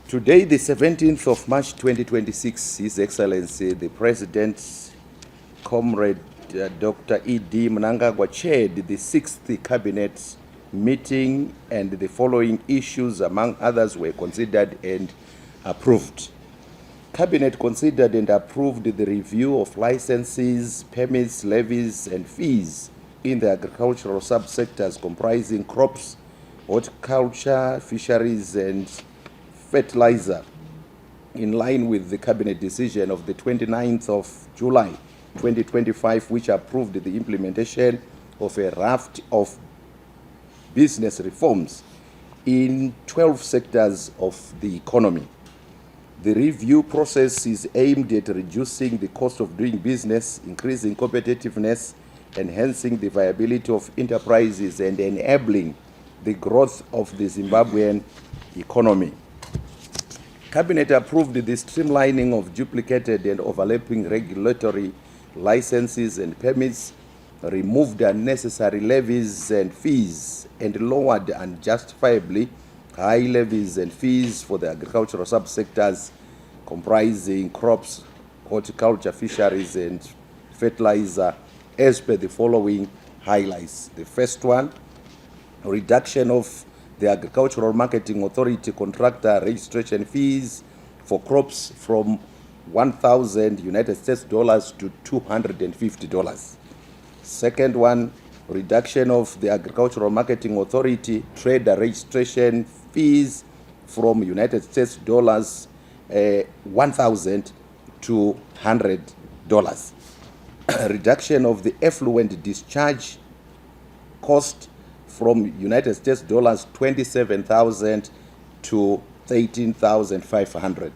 Today, the 17th of March 2026, His Excellency the President, Comrade Dr. E.D. Mnangagwa chaired the 6th Cabinet meeting, and the following issues, among others, were considered and approved. Cabinet considered and approved the review of licenses, permits, levies, and fees in the agricultural subsectors comprising crops, horticulture, fisheries, and fertilizer, in line with the Cabinet decision of the 29th of July 2025, which approved the implementation of a raft of business reforms in 12 sectors of the economy. The review process is aimed at reducing the cost of doing business, increasing competitiveness, enhancing the viability of enterprises, and enabling the growth of the Zimbabwean economy. Cabinet approved the streamlining of duplicated and overlapping regulatory licenses and permits, removed unnecessary levies and fees, and lowered unjustifiably high levies and fees for the agricultural subsectors comprising crops, horticulture, fisheries, and fertilizer, as per the following highlights. The first one, reduction of the Agricultural Marketing Authority contractor registration fees for crops from $1,000 to $250. Second one, reduction of the Agricultural Marketing Authority trader registration fees from $1,000 to $100. Reduction of the effluent discharge cost from $27,000 to $13,500.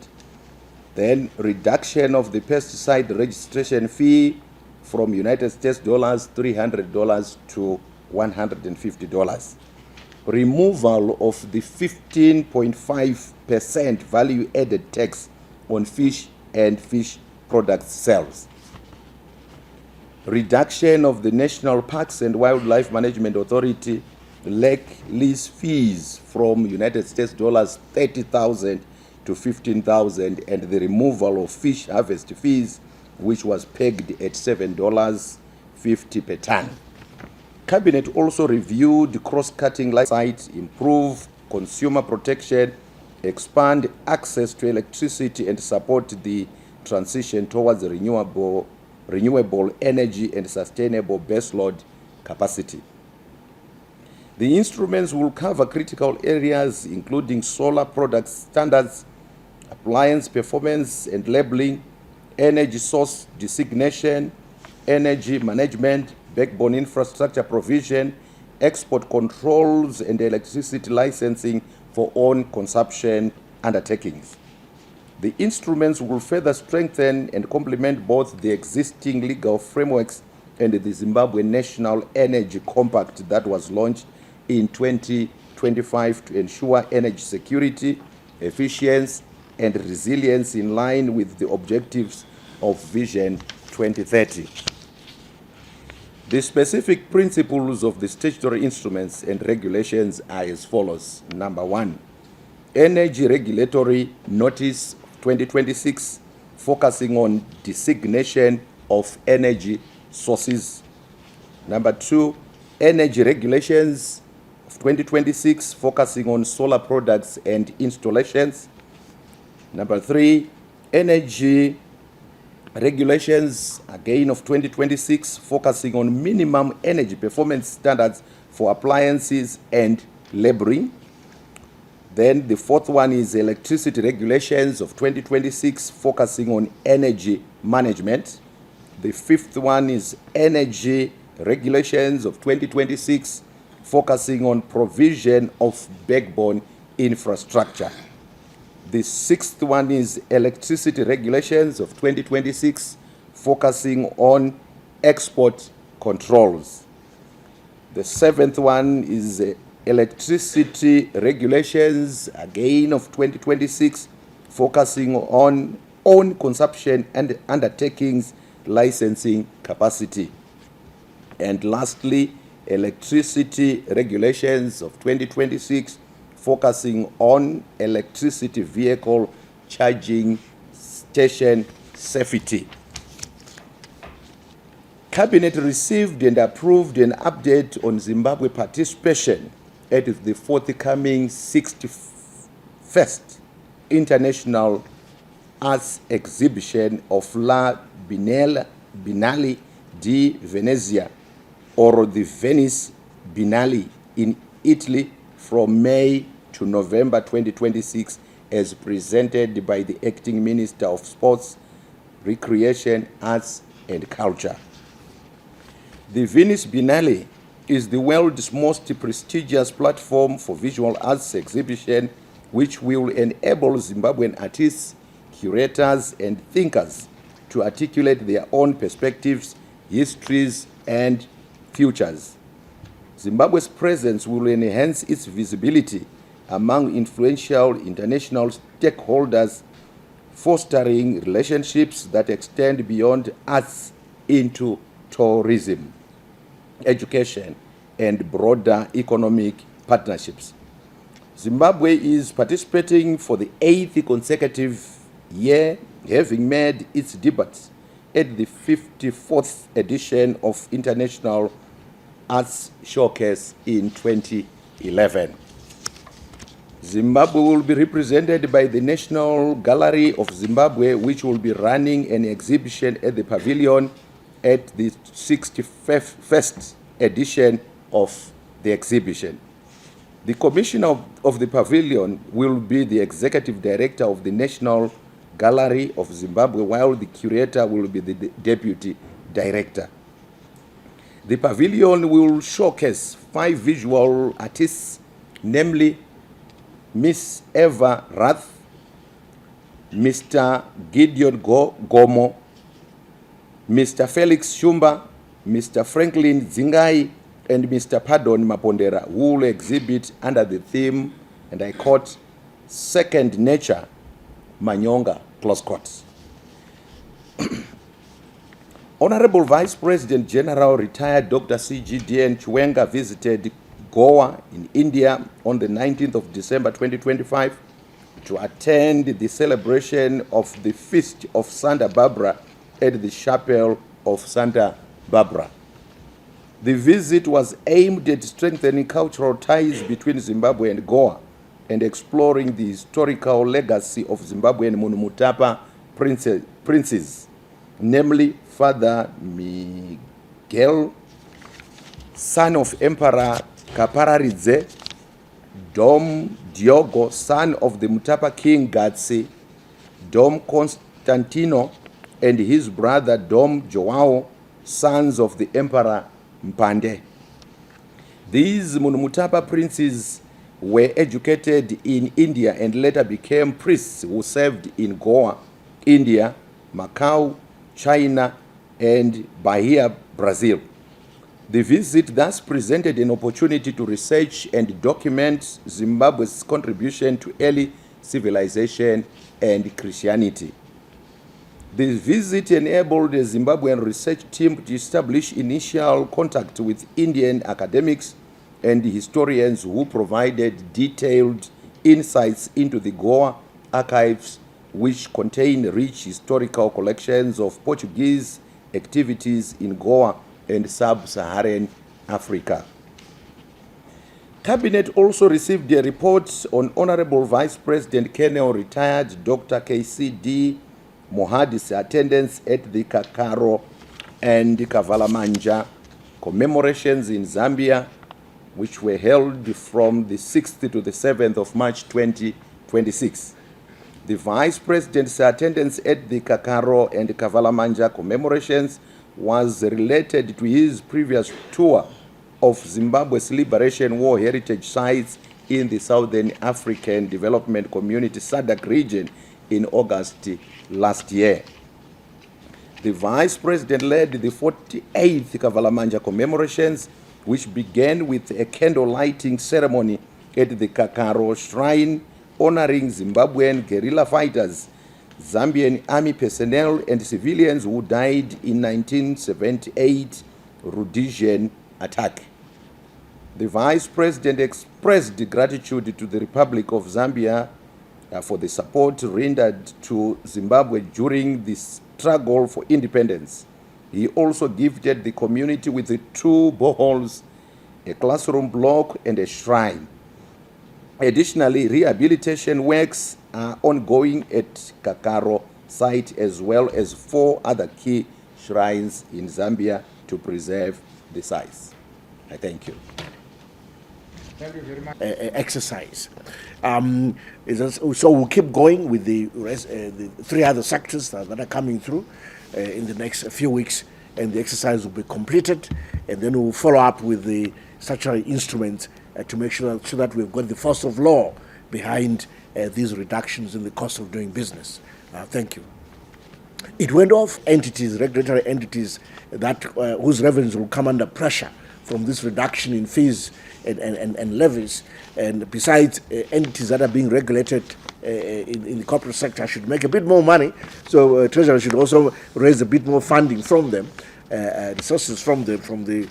Then reduction of the pesticide registration fee from $300 to $150. Removal of the 15.5% value-added tax on fish and fish product sales. Reduction of the National Parks and Wildlife Management Authority lake lease fees from $30,000 to $15,000, and the removal of fish harvest fees, which was pegged at $7.50 per ton. Cabinet also reviewed cross-cutting sites, improve consumer protection, expand access to electricity, and support the transition towards renewable energy and sustainable baseload capacity. The instruments will cover critical areas including solar product standards, appliance performance and labeling, energy source designation, energy management, backbone infrastructure provision, export controls, and electricity licensing for own consumption undertakings. The instruments will further strengthen and complement both the existing legal frameworks and the Zimbabwe National Energy Compact that was launched in 2025 to ensure energy security, efficiency, and resilience in line with the objectives of Vision 2030. The specific principles of the statutory instruments and regulations are as follows. Number one, Energy Regulatory Notice 2026, focusing on designation of energy sources. Number two, Energy Regulations of 2026, focusing on solar products and installations. Number three, Energy Regulations, again of 2026, focusing on minimum energy performance standards for appliances and laboring. Then the fourth one is Electricity Regulations of 2026, focusing on energy management. The fifth one is Energy Regulations of 2026, focusing on provision of backbone infrastructure. The sixth one is Electricity Regulations of 2026, focusing on export controls. The seventh one is Electricity Regulations, again of 2026, focusing on own consumption and undertakings licensing capacity. And lastly, Electricity Regulations of 2026, focusing on electricity vehicle charging station safety. Cabinet received and approved an update on Zimbabwe participation at the forthcoming 61st International Arts Exhibition of La Biennale di Venezia, or the Venice Biennale in Italy, from May to November 2026, as presented by the Acting Minister of Sports, Recreation, Arts and Culture. The Venice Biennale is the world's most prestigious platform for visual arts exhibition, which will enable Zimbabwean artists, curators, and thinkers to articulate their own perspectives, histories, and futures. Zimbabwe's presence will enhance its visibility among influential international stakeholders, fostering relationships that extend beyond arts into tourism, education, and broader economic partnerships. Zimbabwe is participating for the 8th consecutive year, having made its debut at the 54th edition of International Arts Showcase in 2011. Zimbabwe will be represented by the National Gallery of Zimbabwe, which will be running an exhibition at the pavilion at the 61st edition of the exhibition. The commissioner of the pavilion will be the executive director of the National Gallery of Zimbabwe, while the curator will be the deputy director. The pavilion will showcase 5 visual artists, namely Miss Eva Rath, Mr. Gideon Gomo, Mr. Felix Shumba, Mr. Franklin Zingai, and Mr. Pardon Mapondera, who will exhibit under the theme, and I quote, "Second Nature, Manyonga," close quotes. Honorable Vice President General retired Dr. C.G.D.N. Chiwenga visited Goa in India on the 19th of December 2025 to attend the celebration of the Feast of Santa Barbara at the Chapel of Santa Barbara. The visit was aimed at strengthening cultural ties between Zimbabwe and Goa and exploring the historical legacy of Zimbabwean Munumutapa princes, namely Father Miguel, son of Emperor Kapararidze, Dom Diogo, son of the Mutapa king Gatsi, Dom Constantino, and his brother Dom Joao, sons of the Emperor Mpande. These Munumutapa princes were educated in India and later became priests who served in Goa, India, Macau, China, and Bahia, Brazil. The visit thus presented an opportunity to research and document Zimbabwe's contribution to early civilization and Christianity. The visit enabled a Zimbabwean research team to establish initial contact with Indian academics and historians who provided detailed insights into the Goa archives, which contain rich historical collections of Portuguese activities in Goa and sub-Saharan Africa. Cabinet also received a report on Honorable Vice President Colonel retired Dr. KCD Mohadi's attendance at the Kakaro and Kavalamanja commemorations in Zambia, which were held from the 6th to the 7th of March 2026. The Vice President's attendance at the Kakaro and Kavalamanja commemorations was related to his previous tour of Zimbabwe's Liberation War heritage sites in the Southern African Development Community SADC region in August last year. The Vice President led the 48th Kavalamanja commemorations, which began with a candle lighting ceremony at the Kakaro Shrine, honoring Zimbabwean guerrilla fighters, Zambian army personnel, and civilians who died in 1978 Rhodesian attack. The Vice President expressed gratitude to the Republic of Zambia for the support rendered to Zimbabwe during the struggle for independence. He also gifted the community with 2 boreholes, a classroom block, and a shrine. Additionally, rehabilitation works are ongoing at Kakaro site as well as 4 other key shrines in Zambia to preserve the sites. I thank you. Thank you very much. Exercise. So we'll keep going with the 3 other sectors that are coming through in the next few weeks, and the exercise will be completed, and then we'll follow up with the statutory instruments to make sure that we've got the force of law behind these reductions in the cost of doing business. Thank you. It went off entities, regulatory entities that whose revenues will come under pressure from this reduction in fees and levies, and besides entities that are being regulated in the corporate sector should make a bit more money, so Treasury should also raise a bit more funding from them, resources from the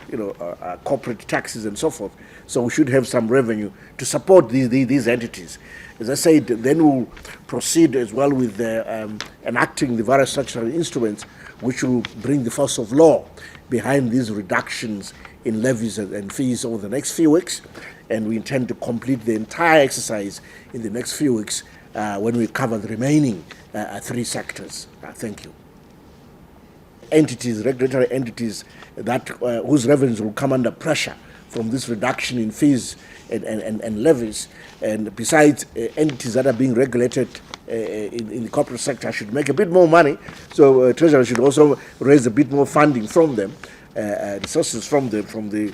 corporate taxes and so forth. So we should have some revenue to support these entities. As I said, then we'll proceed as well with enacting the various statutory instruments which will bring the force of law behind these reductions in levies and fees over the next few weeks, and we intend to complete the entire exercise in the next few weeks when we cover the remaining 3 sectors. Thank you. Entities, regulatory entities that whose revenues will come under pressure from this reduction in fees and levies, and besides entities that are being regulated in the corporate sector should make a bit more money, so Treasury should also raise a bit more funding from them, resources from the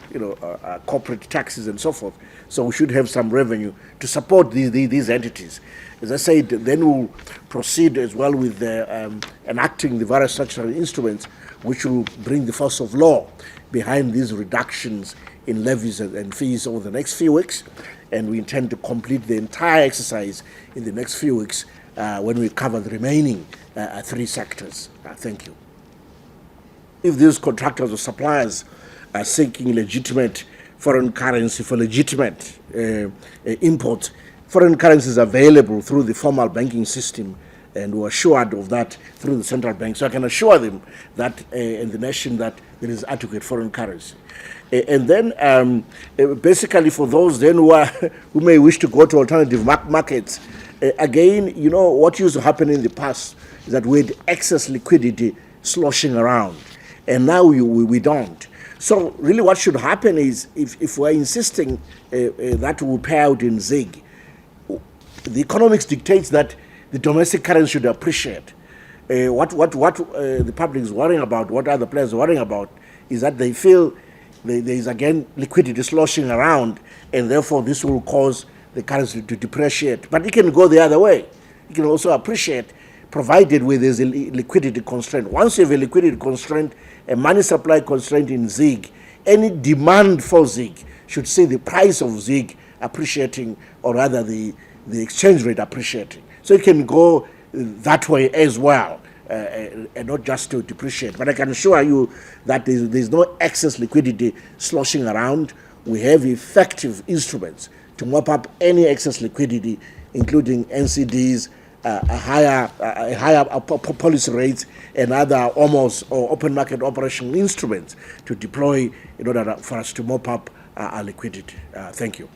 corporate taxes and so forth. So we should have some revenue to support these entities. As I said, then we'll proceed as well with enacting the various statutory instruments which will bring the force of law behind these reductions in levies and fees over the next few weeks, and we intend to complete the entire exercise in the next few weeks when we cover the remaining 3 sectors. Thank you. If these contractors or suppliers are seeking legitimate foreign currency for legitimate imports, foreign currency is available through the formal banking system, and we're assured of that through the central bank. So I can assure them that in the nation that there is adequate foreign currency. And then basically for those then who may wish to go to alternative markets, again, what used to happen in the past is that we had excess liquidity sloshing around, and now we don't. So really what should happen is if we're insisting that we pay out in ZiG, the economics dictates that the domestic currency should appreciate. What the public is worrying about, what other players are worrying about, is that they feel there is again liquidity sloshing around, and therefore this will cause the currency to depreciate. But it can go the other way. It can also appreciate, provided with there's a liquidity constraint. Once you have a liquidity constraint, a money supply constraint in ZiG, any demand for ZiG should see the price of ZiG appreciating, or rather the exchange rate appreciating. So it can go that way as well, and not just to depreciate. But I can assure you that there's no excess liquidity sloshing around. We have effective instruments to mop up any excess liquidity, including NCDs, higher policy rates, and other almost or open market operational instruments to deploy in order for us to mop up our liquidity. Thank you.